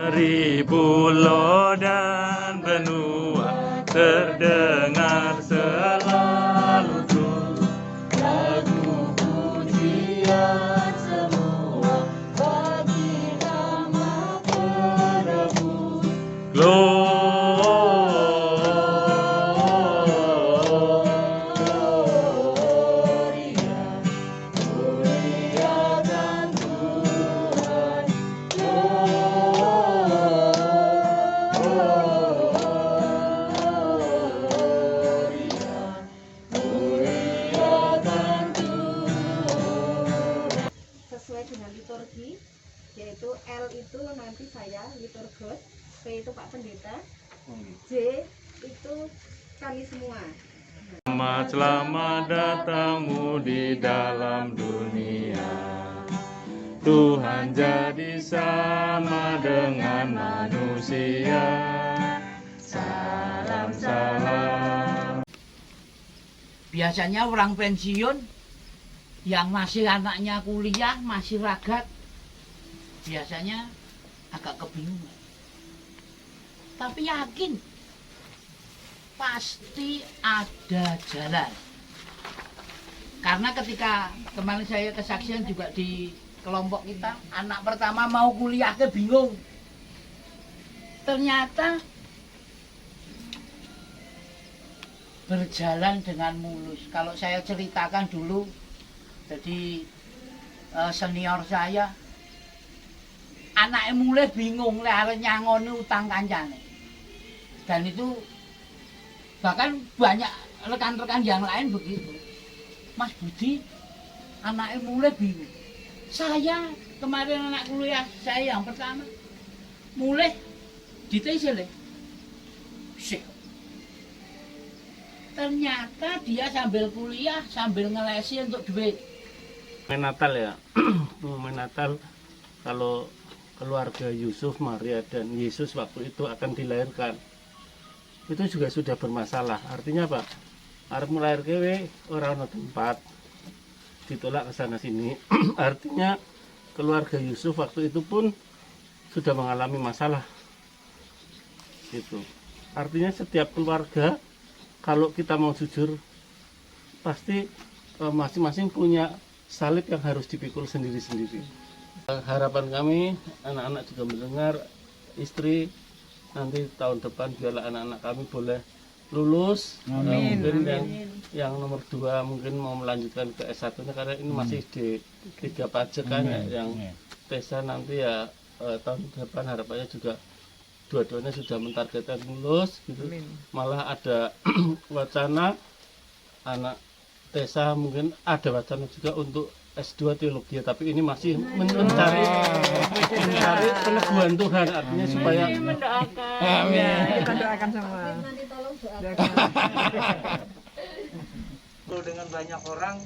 Seribu pulau dan benua terdengar selalu tuh lagu pujian semua bagi nama penebus. Sesuai dengan liturgi, yaitu L itu nanti saya liturgos, P itu Pak Pendeta, J itu kami semua. Selamat datangmu di dalam dunia. Tuhan jadi sama dengan manusia. Salam salam. Biasanya orang pensiun yang masih anaknya kuliah, masih ragat, biasanya agak kebingungan. Tapi yakin pasti ada jalan. Karena ketika kemarin saya kesaksian juga di kelompok kita, anak pertama mau kuliah ke bingung. Ternyata berjalan dengan mulus. Kalau saya ceritakan dulu, jadi senior saya, anaknya mulai bingung, arep nyangoni utang kancane. Dan itu bahkan banyak rekan-rekan yang lain begitu. Mas Budi, anaknya mulai bingung. Saya kemarin anak kuliah saya yang pertama mulai ditesil. Ternyata dia sambil kuliah, sambil ngelesi untuk duit. Momen Natal ya, momen Natal kalau keluarga Yusuf, Maria dan Yesus waktu itu akan dilahirkan, itu juga sudah bermasalah. Artinya apa? Arep melahirkan orang tempat, ditolak ke sana sini. Artinya keluarga Yusuf waktu itu pun sudah mengalami masalah. Itu. Artinya setiap keluarga, kalau kita mau jujur, pasti masing-masing punya salib yang harus dipikul sendiri-sendiri. Harapan kami, anak-anak juga mendengar, istri, nanti tahun depan biarlah anak-anak kami boleh lulus. Mungkin yang nomor 2 mungkin mau melanjutkan ke S1-nya, karena ini masih di 3 pajak kan, yang Tesa nanti ya tahun depan harapannya juga dua-duanya sudah mentargetkan lulus gitu. Malah ada wacana anak Tesa mungkin ada wacana juga untuk S2 teologi, tapi ini masih mencari peneguhan Tuhan, artinya supaya Mendoakan. Amin. Kita doakan semua. Nanti tolong doakan. Dengan banyak orang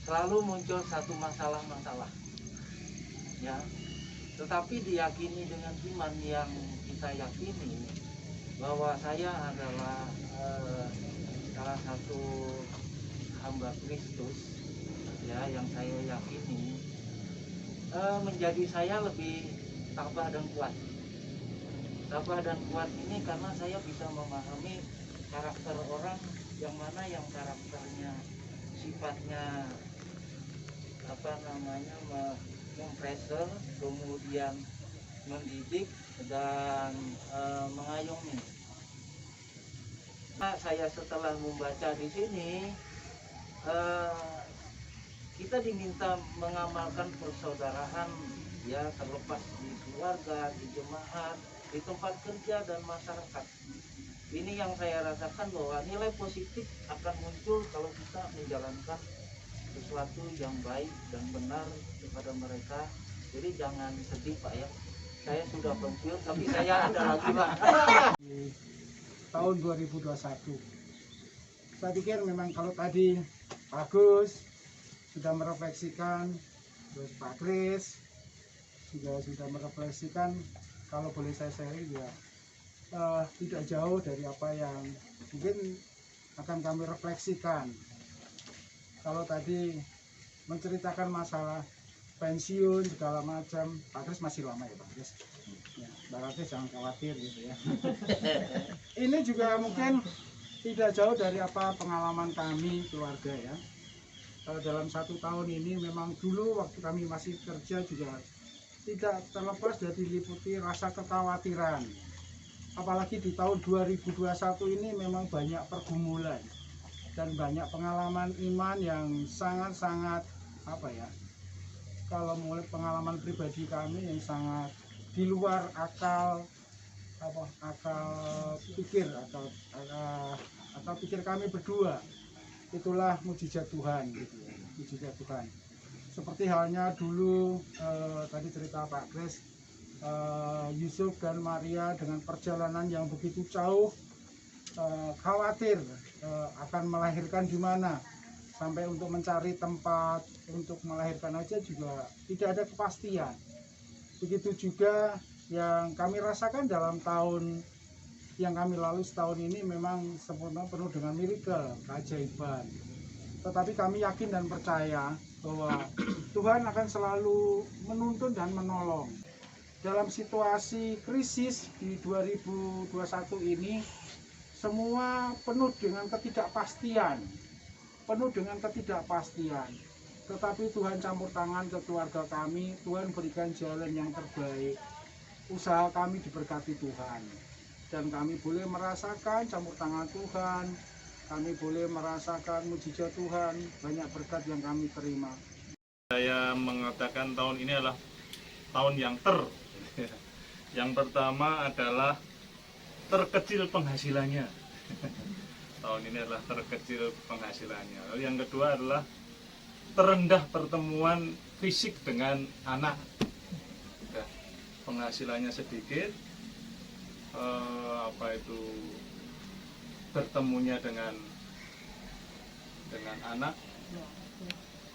selalu muncul satu masalah-masalah, ya. Tetapi diyakini dengan iman yang kita yakini bahwa saya adalah salah satu hamba Kristus, ya, yang saya yakini menjadi saya lebih tabah dan kuat. Tabah dan kuat ini karena saya bisa memahami karakter orang, yang mana yang karakternya sifatnya mempressure, kemudian mendidik dan mengayomi. Nah, saya setelah membaca di sini, kita diminta mengamalkan persaudaraan, ya, terlepas di keluarga, di jemaat, di tempat kerja dan masyarakat. Ini yang saya rasakan bahwa nilai positif akan muncul kalau kita menjalankan sesuatu yang baik dan benar kepada mereka. Jadi jangan sedih Pak ya, saya sudah pensiun tapi saya ada lagi Pak. Di tahun 2021 saya pikir memang kalau tadi Agus sudah merefleksikan, terus Pak Kris juga sudah merefleksikan, kalau boleh saya sharing ya tidak jauh dari apa yang mungkin akan kami refleksikan. Kalau tadi menceritakan masalah pensiun segala macam, Pak Kris masih lama ya Pak Kris? Ya. Berarti jangan khawatir gitu ya. Ini juga mungkin tidak jauh dari apa pengalaman kami keluarga ya. Dalam 1 tahun ini memang dulu waktu kami masih kerja juga tidak terlepas dari diliputi rasa kekhawatiran. Apalagi di tahun 2021 ini memang banyak pergumulan dan banyak pengalaman iman yang sangat-sangat apa ya, kalau mulai pengalaman pribadi kami yang sangat di luar akal pikir atau pikir kami berdua. Itulah mujizat Tuhan gitu ya, mujizat Tuhan. Seperti halnya dulu tadi cerita Pak Kris, Yusuf dan Maria dengan perjalanan yang begitu jauh, khawatir akan melahirkan di mana, sampai untuk mencari tempat untuk melahirkan aja juga tidak ada kepastian. Begitu juga yang kami rasakan dalam tahun yang kami lalui setahun ini memang sempurna penuh dengan miracle, keajaiban. Tetapi kami yakin dan percaya bahwa Tuhan akan selalu menuntun dan menolong. Dalam situasi krisis di 2021 ini, semua penuh dengan ketidakpastian. Tetapi Tuhan campur tangan ke keluarga kami, Tuhan berikan jalan yang terbaik. Usaha kami diberkati Tuhan. Dan kami boleh merasakan campur tangan Tuhan, kami boleh merasakan mujizat Tuhan, banyak berkat yang kami terima. Saya mengatakan tahun ini adalah tahun yang Yang pertama adalah terkecil penghasilannya. Tahun ini adalah terkecil penghasilannya. Lalu yang kedua adalah terendah pertemuan fisik dengan anak. Penghasilannya sedikit, bertemunya dengan anak,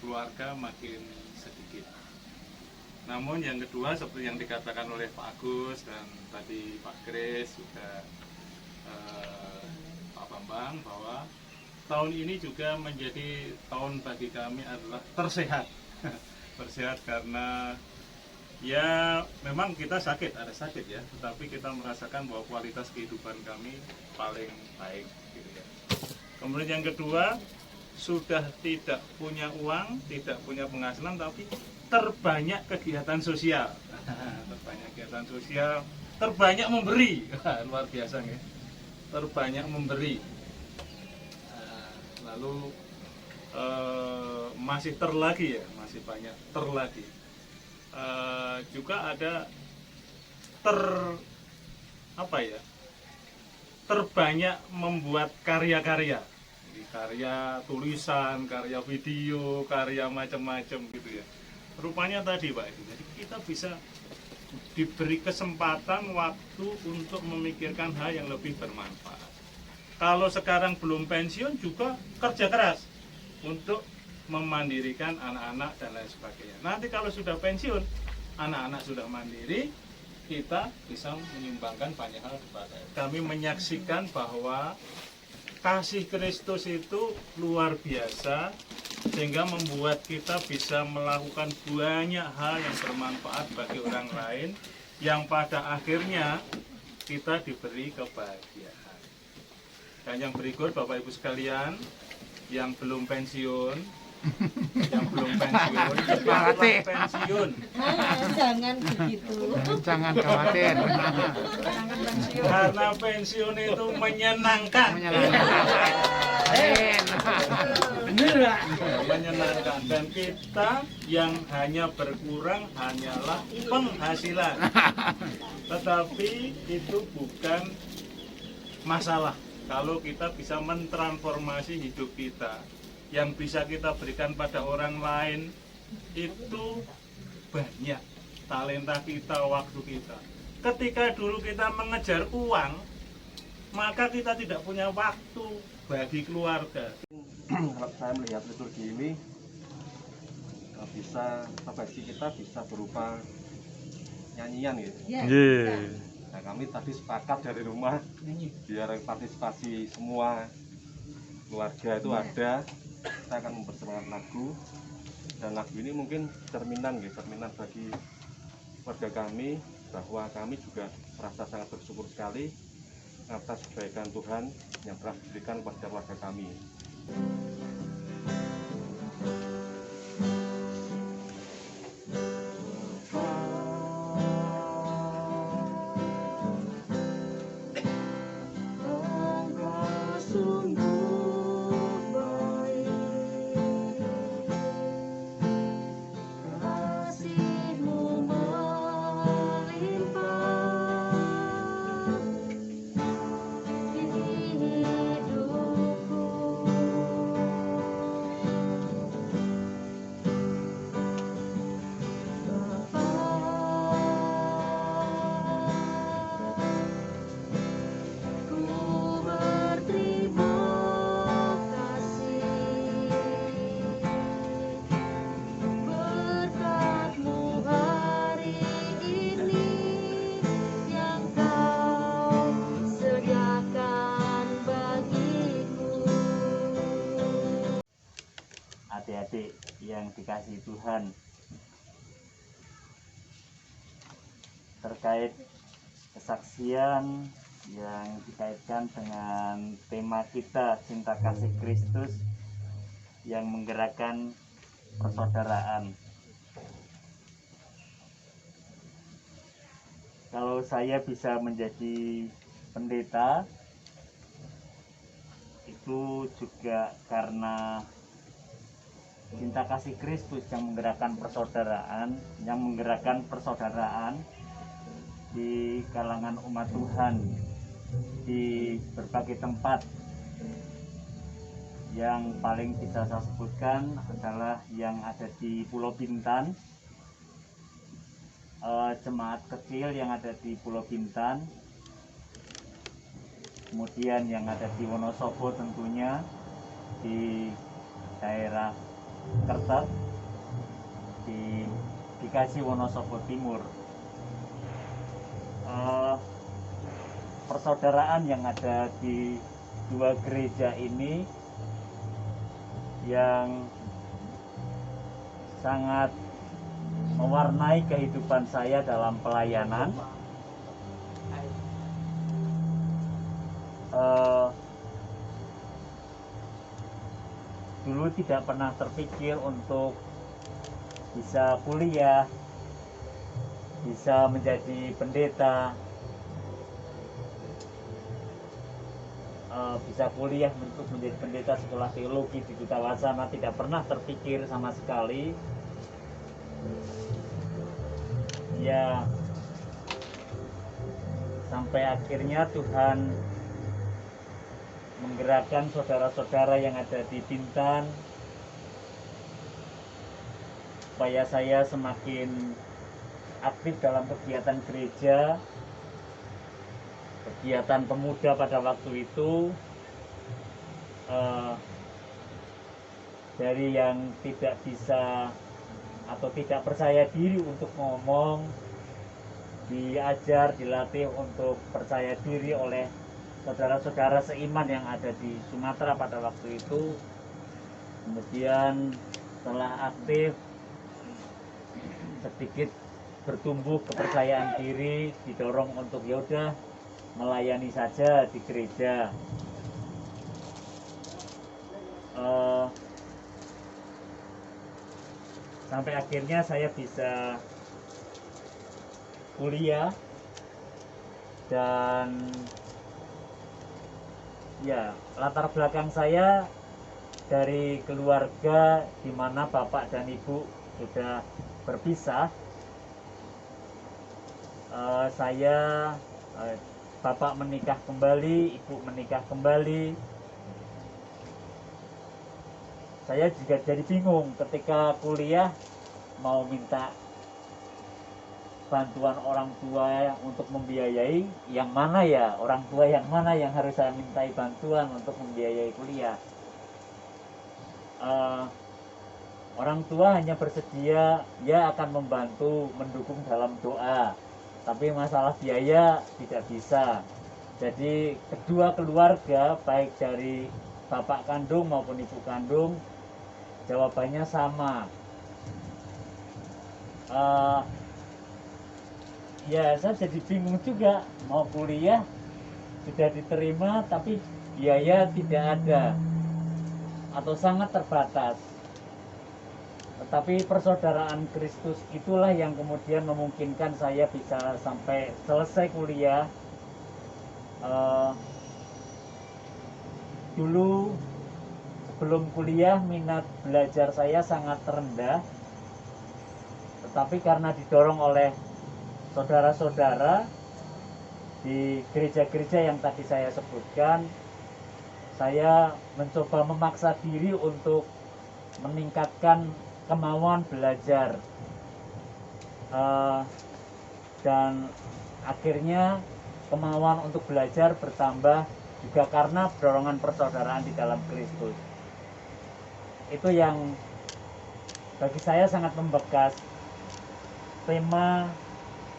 keluarga makin sedikit. Namun yang kedua seperti yang dikatakan oleh Pak Agus dan tadi Pak Kris juga Pak Bambang, bahwa tahun ini juga menjadi tahun bagi kami adalah tersehat. Tersehat karena ya memang kita ada sakit ya, tetapi kita merasakan bahwa kualitas kehidupan kami paling baik gitu ya. Kemudian yang kedua, sudah tidak punya uang, tidak punya penghasilan, tapi terbanyak kegiatan sosial. Terbanyak kegiatan sosial, terbanyak memberi. Luar biasa ya. Terbanyak memberi. Lalu masih terlagi ya, masih banyak terlagi. Juga ada terbanyak membuat karya-karya, karya tulisan, karya video, karya macam-macam gitu ya. Rupanya tadi Pak, jadi kita bisa diberi kesempatan waktu untuk memikirkan hal yang lebih bermanfaat. Kalau sekarang belum pensiun juga kerja keras untuk memandirikan anak-anak dan lain sebagainya. Nanti kalau sudah pensiun, anak-anak sudah mandiri, kita bisa menyumbangkan banyak hal kepada. Kami menyaksikan bahwa kasih Kristus itu luar biasa, sehingga membuat kita bisa melakukan banyak hal yang bermanfaat bagi orang lain, yang pada akhirnya kita diberi kebahagiaan. Dan yang berikut Bapak Ibu sekalian, yang belum pensiun, setelah pensiun, Jangan begitu. Jangan khawatir. karena pensiun itu menyenangkan. Menyenangkan, dan kita yang hanya berkurang hanyalah penghasilan, tetapi itu bukan masalah kalau kita bisa mentransformasi hidup kita. Yang bisa kita berikan pada orang lain itu banyak, talenta kita, waktu kita. Ketika dulu kita mengejar uang, maka kita tidak punya waktu bagi keluarga. Kalau saya melihat liturgi ini, refleksi kita bisa berupa nyanyian gitu. Nah, kami tadi sepakat dari rumah biar partisipasi semua keluarga itu ada. Kita akan mempersembahkan lagu, dan lagu ini mungkin cerminan bagi keluarga kami, bahwa kami juga merasa sangat bersyukur sekali atas kebaikan Tuhan yang telah diberikan kepada keluarga kami. Adik-adik yang dikasihi Tuhan, terkait kesaksian yang dikaitkan dengan tema kita cinta kasih Kristus yang menggerakkan persaudaraan. Kalau saya bisa menjadi pendeta, itu juga karena cinta kasih Kristus yang menggerakkan persaudaraan di kalangan umat Tuhan di berbagai tempat. Yang paling bisa saya sebutkan adalah yang ada di Pulau Bintan, jemaat kecil yang ada di Pulau Bintan, kemudian yang ada di Wonosobo tentunya di daerah Kertet, di dikasih Wonosobo Timur. Persaudaraan yang ada di dua gereja ini yang sangat mewarnai kehidupan saya dalam pelayanan. Dulu tidak pernah terpikir untuk bisa kuliah, bisa menjadi pendeta, bisa kuliah untuk menjadi pendeta sekolah teologi di Duta Wasana, tidak pernah terpikir sama sekali. Ya, sampai akhirnya Tuhan menggerakkan saudara-saudara yang ada di Bintan supaya saya semakin aktif dalam kegiatan gereja, kegiatan pemuda pada waktu itu. Dari yang tidak bisa atau tidak percaya diri untuk ngomong, diajar, dilatih untuk percaya diri oleh saudara-saudara seiman yang ada di Sumatera pada waktu itu. Kemudian setelah aktif, sedikit bertumbuh kepercayaan diri, didorong untuk yaudah melayani saja di gereja. Sampai akhirnya saya bisa kuliah dan ya, latar belakang saya dari keluarga di mana bapak dan ibu sudah berpisah. Bapak menikah kembali, ibu menikah kembali. Saya juga jadi bingung ketika kuliah mau minta bantuan orang tua untuk membiayai, yang mana ya, orang tua yang mana yang harus saya mintai bantuan untuk membiayai kuliah. Orang tua hanya bersedia, ya akan membantu, mendukung dalam doa, tapi masalah biaya tidak bisa. Jadi kedua keluarga, baik dari bapak kandung maupun ibu kandung, jawabannya sama. ya saya jadi bingung juga, mau kuliah sudah diterima tapi biaya tidak ada atau sangat terbatas. Tetapi persaudaraan Kristus itulah yang kemudian memungkinkan saya bisa sampai selesai kuliah. Dulu sebelum kuliah minat belajar saya sangat rendah, tetapi karena didorong oleh saudara-saudara di gereja-gereja yang tadi saya sebutkan, saya mencoba memaksa diri untuk meningkatkan kemauan belajar, dan akhirnya kemauan untuk belajar bertambah juga karena dorongan persaudaraan di dalam Kristus. Itu yang bagi saya sangat membekas. Tema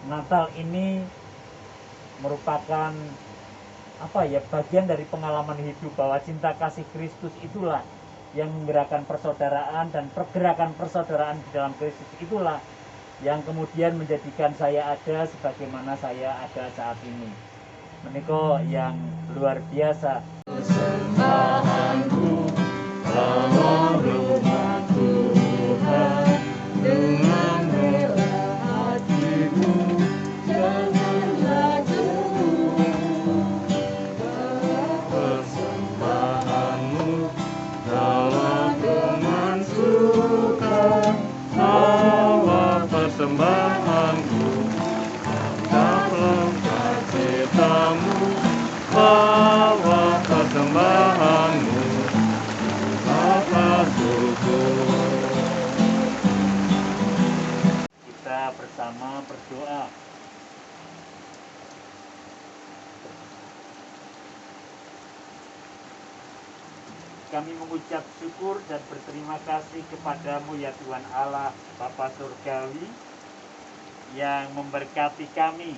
Natal ini merupakan bagian dari pengalaman hidup bahwa cinta kasih Kristus itulah yang menggerakkan persaudaraan, dan pergerakan persaudaraan di dalam Kristus itulah yang kemudian menjadikan saya ada sebagaimana saya ada saat ini. Menika yang luar biasa. Persembahanku, dalam rumah Tuhan, dengan rela hatimu, jangan ragu. Persembahanmu, dalam rumah suka, bawa persembahanku, dalam citamu, bawa persembahanmu, Bapa Surga. Kita bersama berdoa. Kami mengucap syukur dan berterima kasih kepadamu ya Tuhan Allah Bapa Surgawi, yang memberkati kami,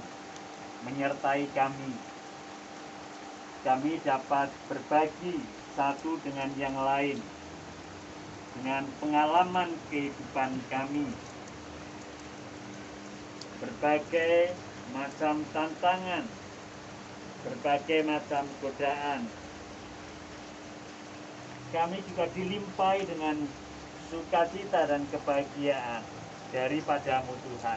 menyertai kami. Kami dapat berbagi satu dengan yang lain dengan pengalaman kehidupan kami, berbagai macam tantangan, berbagai macam godaan. Kami juga dilimpahi dengan sukacita dan kebahagiaan daripadamu Tuhan.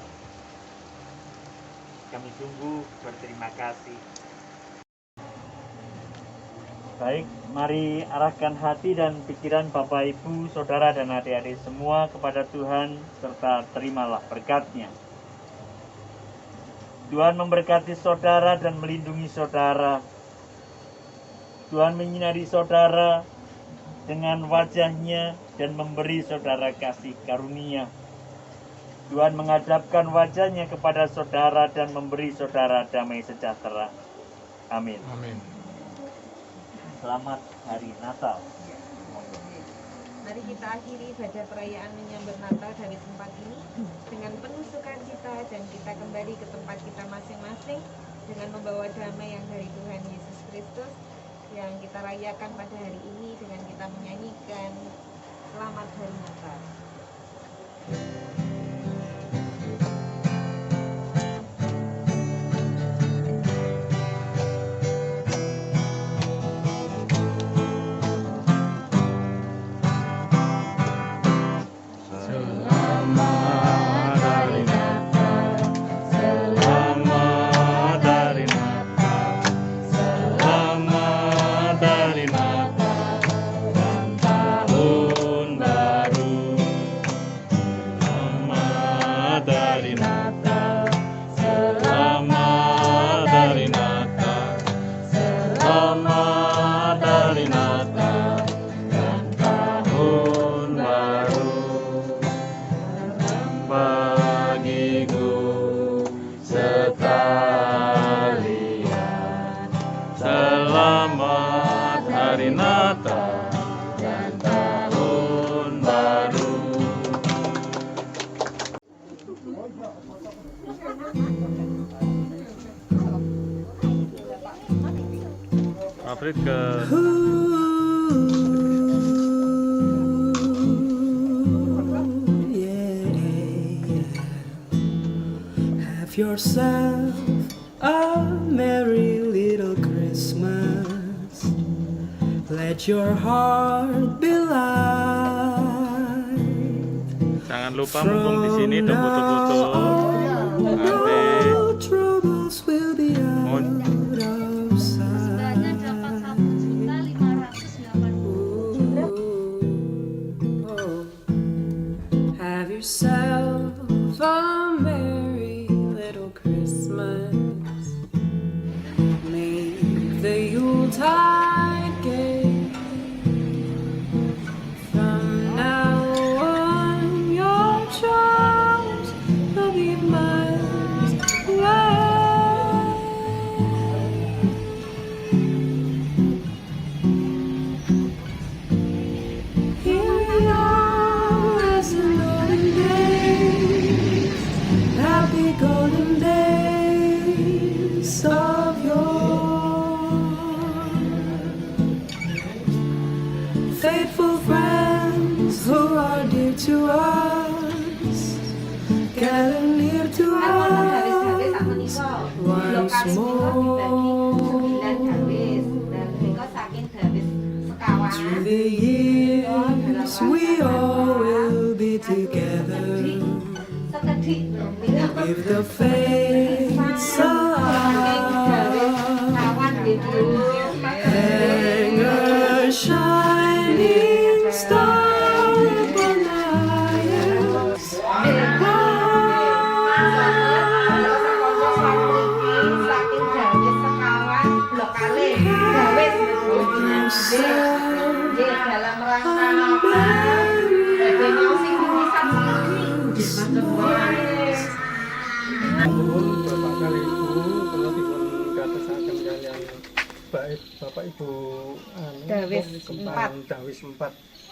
Kami sungguh berterima kasih. Baik, mari arahkan hati dan pikiran Bapak, Ibu, Saudara, dan adik-adik semua kepada Tuhan, serta terimalah berkat-Nya. Tuhan memberkati saudara dan melindungi saudara. Tuhan menyinari saudara dengan wajah-Nya dan memberi saudara kasih karunia. Tuhan menghadapkan wajah-Nya kepada saudara dan memberi saudara damai sejahtera. Amin. Amin. Selamat Hari Natal. Mari kita akhiri ibadah perayaan menyambut Natal dari tempat ini dengan penuh sukacita, dan kita kembali ke tempat kita masing-masing dengan membawa damai yang dari Tuhan Yesus Kristus yang kita rayakan pada hari ini dengan kita menyanyikan Selamat Hari Natal. Selamat Hari Natal dan Tahun Baru. Afrit ke Have your yourself a merry little Christmas. Let your heart be light. Jangan lupa mumpung di sini foto-foto. No troubles will be out of sight. Have yourself a merry little Christmas. Make the Yuletide gay. From now on, your charms will be miles away. Here we are as in olden days, happy golden days of yore. Faithful friends who are dear to us, gather near to us once more. Through the years we all will be together, if the fates allow. Hang a shining star upon the highest dalam rangka Nuwun Bapak kali Ibu, kula dipun katosaken kaliyan Bapak Ibu Dawis kempalan Dawis 4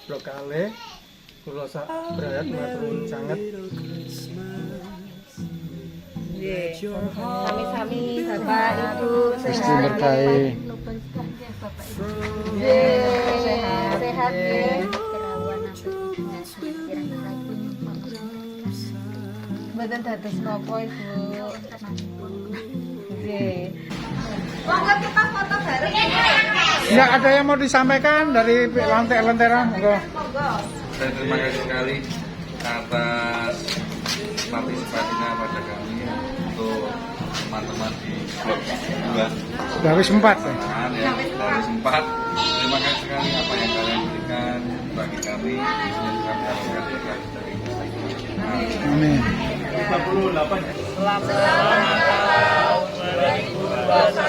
blok kalih. Kula sak brayat matur sanget. Sami-sami Bapak Ibu Gusti berkahi. sehat ya. Mboten dados napa Ibu. Nggih. Monggo kita foto bareng. Ya, ada yang mau disampaikan dari lantai-lentera? Monggo. Saya terima kasih sekali atas partisipasinya pada kami untuk teman-teman di blok 2 Dawis 4 ya? ya, dari 4. Terima kasih sekali apa yang kalian berikan bagi kami, khususnya juga kalian dari Amin. 58 ya. Selamat